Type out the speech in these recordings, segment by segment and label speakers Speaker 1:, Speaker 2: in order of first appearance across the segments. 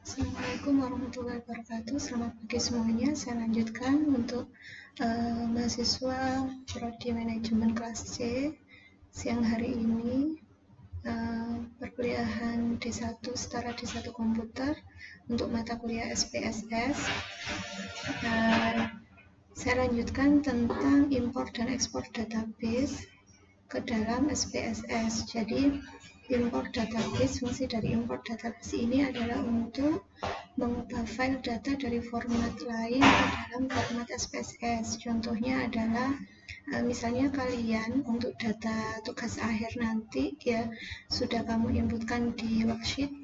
Speaker 1: Assalamualaikum warahmatullahi wabarakatuh. Selamat pagi semuanya. Saya lanjutkan untuk mahasiswa Prodi Manajemen kelas C siang hari ini, perkuliahan D1 setara D1 komputer untuk mata kuliah SPSS. Saya lanjutkan tentang import dan ekspor database ke dalam SPSS. Jadi import database, fungsi dari import database ini adalah untuk mengubah file data dari format lain ke dalam format SPSS. Contohnya adalah misalnya kalian untuk data tugas akhir nanti ya sudah kamu inputkan di worksheet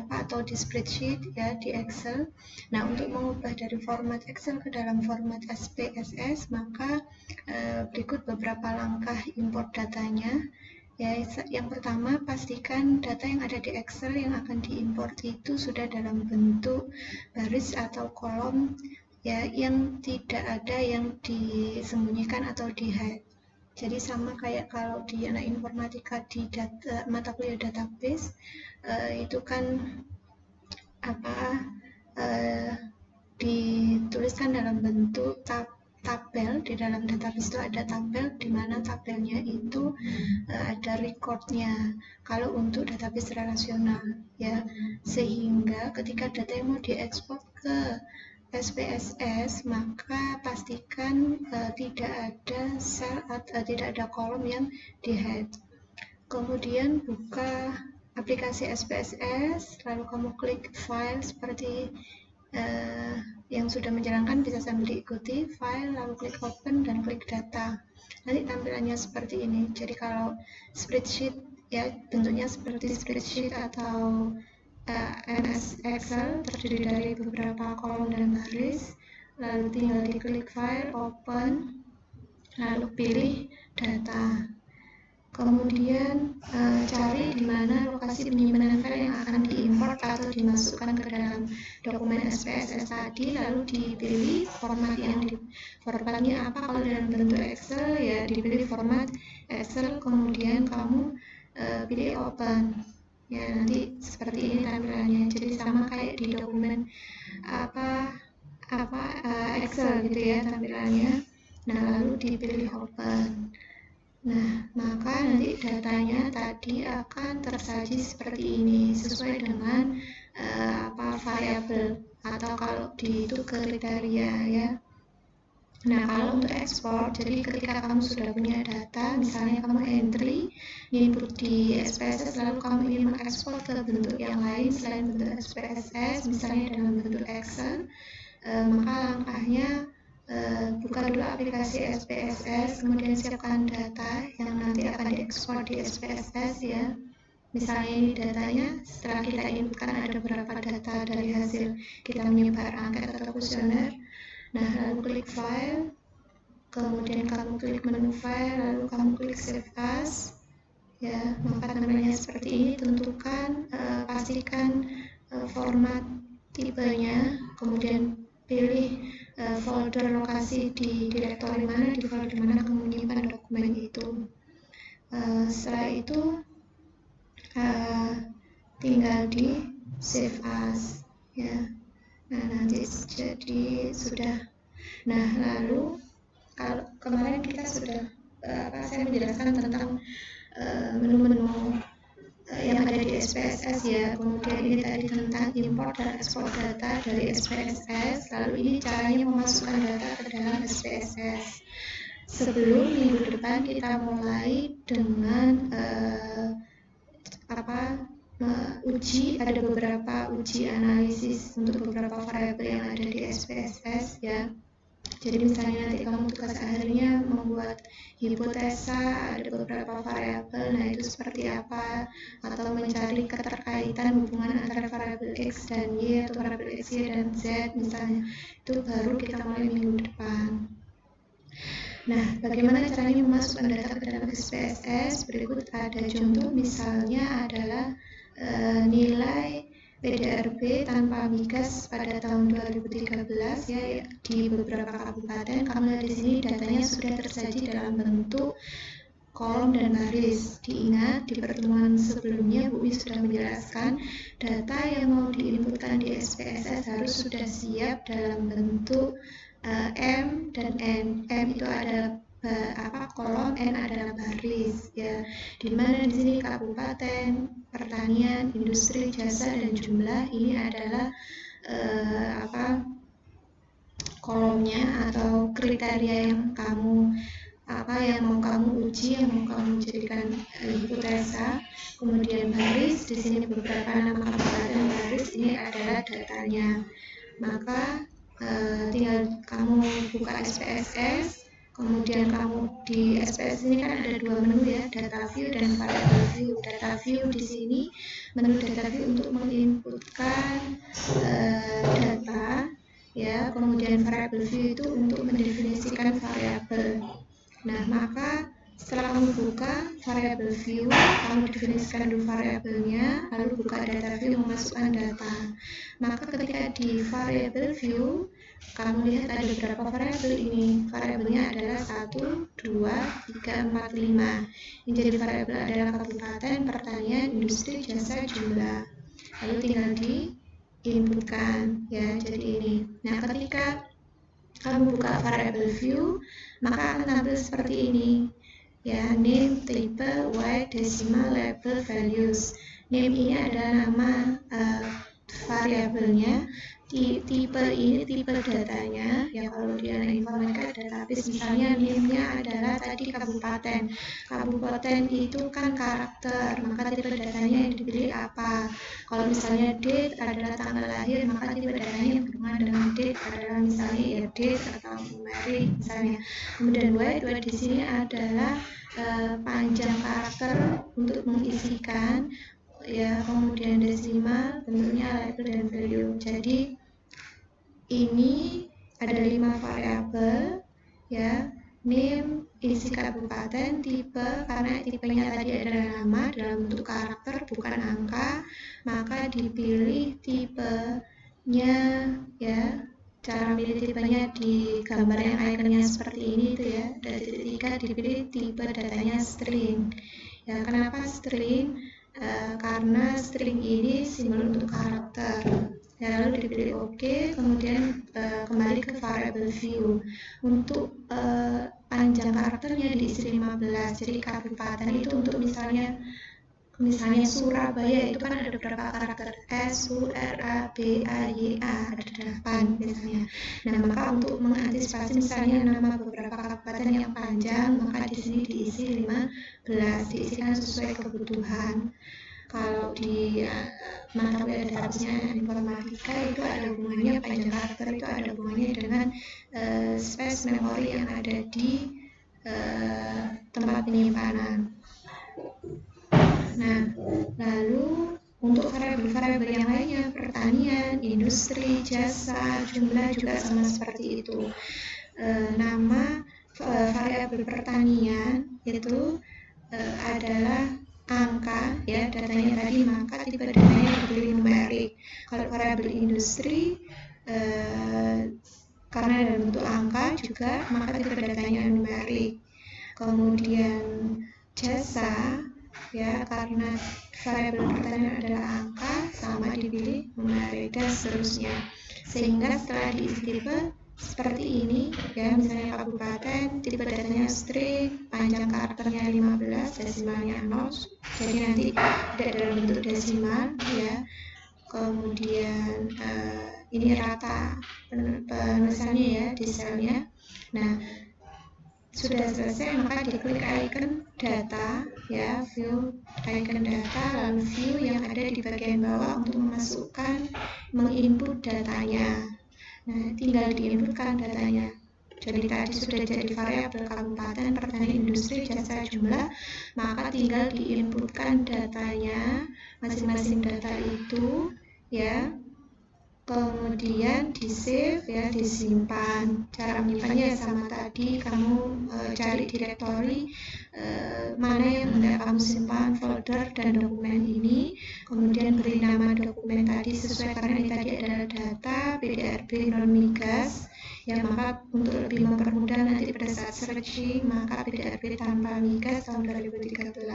Speaker 1: atau di spreadsheet ya di Excel. Nah, untuk mengubah dari format Excel ke dalam format SPSS maka berikut beberapa langkah import datanya. Ya, yang pertama, pastikan data yang ada di Excel yang akan diimport itu sudah dalam bentuk baris atau kolom ya, yang tidak ada yang disembunyikan atau di-hide. Jadi sama kayak kalau di anak informatika di mata kuliah database itu kan dituliskan dalam bentuk tabel. Di dalam database itu ada tabel di mana tabelnya itu ada recordnya kalau untuk database relasional ya, sehingga ketika data yang mau diekspor ke SPSS maka pastikan tidak ada cell atau tidak ada kolom yang di-hide. Kemudian buka aplikasi SPSS, lalu kamu klik file seperti yang sudah menjalankan bisa sambil diikuti, file, lalu klik open dan klik data. Nanti tampilannya seperti ini. Jadi kalau spreadsheet ya bentuknya seperti spreadsheet atau MS Excel terdiri dari beberapa kolom dan baris. Lalu tinggal diklik file, open, lalu pilih data. Kemudian cari di mana lokasi penyimpanan file yang akan diimport atau dimasukkan ke dalam dokumen SPSS tadi, lalu dipilih formatnya apa. Kalau dalam bentuk Excel ya dipilih format Excel, kemudian kamu pilih open ya, nanti seperti ini tampilannya. Jadi sama kayak di dokumen Excel gitu ya tampilannya. Nah, lalu dipilih open. Nah, maka nanti datanya tadi akan tersaji seperti ini sesuai dengan variabel atau kalau di itu kriteria ya. Nah, kalau untuk ekspor, jadi ketika kamu sudah punya data, misalnya kamu entry input di SPSS lalu kamu ingin mengekspor ke bentuk yang lain selain bentuk SPSS, misalnya dalam bentuk Excel, maka langkahnya buka dulu aplikasi SPSS, kemudian siapkan data yang nanti akan diekspor di SPSS ya. Misalnya ini datanya, setelah kita inputkan ada beberapa data dari hasil kita menyebar angket atau kuesioner. Nah, lalu klik file, kemudian kamu klik menu file, lalu kamu klik save as ya, maka tampilannya seperti ini. Tentukan pastikan format tipenya, kemudian pilih folder lokasi di direktori mana, di folder mana kamu menyimpan dokumen itu. Setelah itu tinggal di save as ya. Nah, nanti jadi sudah. Nah, lalu kalau kemarin kita sudah saya menjelaskan tentang menu-menu yang ada di SPSS ya. Kemudian ini tadi tentang import dan ekspor data dari SPSS. Lalu ini caranya memasukkan data ke dalam SPSS. Sebelum minggu depan kita mulai dengan ada beberapa uji analisis untuk beberapa variabel yang ada di SPSS ya. Jadi misalnya nanti kamu tugas akhirnya membuat hipotesa, ada beberapa variabel, nah itu seperti apa, atau mencari keterkaitan hubungan antara variabel X dan Y atau variabel X, Y, dan Z misalnya, itu baru kita mulai minggu depan. Nah, bagaimana caranya memasukkan data ke dalam SPSS? Berikut ada contoh, misalnya adalah nilai PDRB tanpa migas pada tahun 2013 ya di beberapa kabupaten. Kamu lihat di sini datanya sudah tersaji dalam bentuk kolom dan baris. Diingat, di pertemuan sebelumnya Bu Wi sudah menjelaskan data yang mau diinputkan di SPSS harus sudah siap dalam bentuk M dan N. M itu adalah kolom, N adalah baris, ya. Dimana di sini kabupaten, pertanian, industri, jasa, dan jumlah ini adalah kolomnya atau kriteria yang mau kamu uji, yang mau kamu jadikan hipotesa. Kemudian baris, di sini beberapa nama kabupaten baris, ini adalah datanya. Maka tinggal kamu buka SPSS, kemudian kamu di SPSS ini kan ada dua menu ya, data view dan variable view. Data view di sini, menu data view untuk menginputkan data, ya. Kemudian variable view itu untuk mendefinisikan variabel. Nah, maka setelah kamu buka variable view, kamu definisikan dulu variabelnya, lalu buka data view memasukkan data. Maka ketika di variable view, kamu lihat ada beberapa variabel ini. Variabelnya adalah 1, 2, 3, 4, 5. Yang jadi variabel adalah kabupaten, pertanian, industri, jasa, jumlah. Lalu tinggal diinputkan, ya, jadi ini. Nah, ketika kamu buka variable view, maka akan tampil seperti ini, ya, name, type, weight, decimal, label, values. Name ini adalah nama variabelnya, tipe ini tipe datanya, ya. Kalau di anak informatika database misalnya name-nya adalah tadi kabupaten. Kabupaten itu kan karakter, maka tipe datanya yang dipilih apa. Kalau misalnya date adalah tanggal lahir, maka tipe datanya yang berhubungan dengan date adalah misalnya ya date atau numeric misalnya. Kemudian weight di sini adalah panjang karakter untuk mengisikan, ya. Kemudian desimal bentuknya label dan value. Jadi ini ada 5 variabel, ya. Name, isi kabupaten, tipe, karena tipenya tadi adalah nama dalam bentuk karakter bukan angka, maka dipilih tipenya, ya. Cara pilih tipenya di gambar yang ikonnya seperti ini itu ya. Dari titik 3 dipilih tipe datanya string. Ya, kenapa string? Karena string ini simbol untuk karakter. Ya, lalu dipilih OK, kemudian kembali ke variable view. Untuk panjang karakternya diisi 15. Jadi kabupaten itu untuk misalnya Surabaya itu kan ada beberapa karakter S, U, R, A, B, A, Y, A, ada 8 misalnya. Nah, maka untuk mengantisipasi misalnya nama beberapa kabupaten yang panjang, maka di sini diisi 15, diisikan sesuai kebutuhan. Kalau di mata kuliah database informatika itu ada hubungannya, panjang karakter itu ada hubungannya dengan space memori yang ada di tempat penyimpanan. Nah, lalu untuk variabel-variabel yang lainnya, pertanian, industri, jasa, jumlah juga sama seperti itu. Nama variabel pertanian itu adalah angka, ya, datanya tadi, maka tipe datanya dipilih numerik. Kalau variabel industri karena dalam bentuk angka juga, maka tipe datanya numerik. Kemudian jasa, ya, karena variabel pertanian adalah angka, sama dipilih numerik dan seterusnya. Sehingga setelah diisi tipe seperti ini, ya, misalnya kabupaten, tipe datanya string, panjang karakternya 15, desimalnya 0, jadi nanti tidak dalam bentuk desimal, ya. Kemudian ini rata penulisannya, ya, di selnya. Nah, sudah selesai, maka diklik icon data, ya, view icon data, lalu view yang ada di bagian bawah untuk memasukkan, menginput datanya. Nah, tinggal diinputkan datanya. Jadi tadi sudah jadi variabel kabupaten, pertanian, industri, jasa, jumlah, maka tinggal diinputkan datanya, masing-masing data itu, ya. Kemudian di save, ya, disimpan. Cara menyimpannya sama tadi, kamu cari direktori mana yang hendak kamu simpan, folder dan dokumen ini, kemudian beri nama dokumen tadi sesuai, karena ini tadi adalah data PDRB non migas, Ya, maka untuk lebih mempermudah nanti pada saat searching, maka PDRB tanpa migas tahun 2013.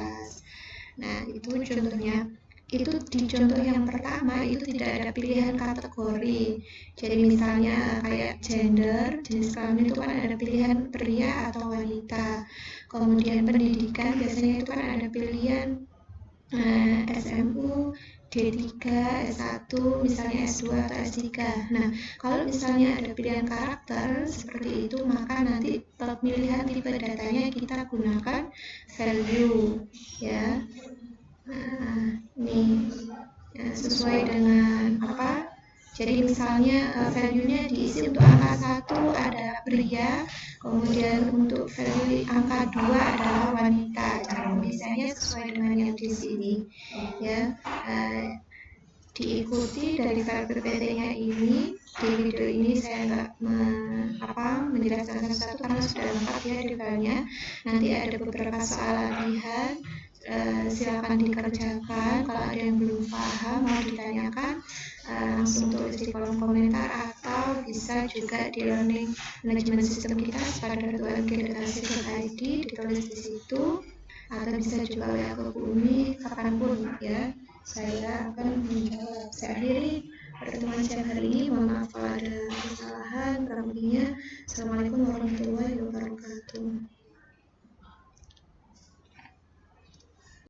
Speaker 1: Nah, itu contohnya. Itu di contoh yang pertama itu tidak ada pilihan kategori. Jadi misalnya kayak gender, jenis kelamin itu kan ada pilihan pria atau wanita. Kemudian pendidikan biasanya itu kan ada pilihan SMU, D3, S1, misalnya S2 atau S3. Nah, kalau misalnya ada pilihan karakter seperti itu, maka nanti pemilihan tipe datanya kita gunakan value, ya. Nah, ini ya, sesuai dengan apa? Jadi misalnya value-nya diisi untuk angka 1 ada pria, kemudian untuk value angka 2 adalah wanita. Cara pemilihannya sesuai dengan yang di sini, ya. Diikuti dari file PPT-nya ini. Di video ini saya nggak menjelaskan satu-satu karena sudah lengkap ya di filenya. Nanti ada beberapa soal latihan. Silakan dikerjakan. Kalau ada yang belum paham mau ditanyakan, langsung tulis di kolom komentar atau bisa juga di learning management system kita spada.umg.ac.id ditulis di situ, atau bisa juga WA ke Bu Umi kapanpun ya. Saya akan menjawab. Saya akhiri pertemuan siang hari ini. Mohon maaf kalau ada kesalahan. Kurang lebihnya, Assalamualaikum warahmatullahi wabarakatuh.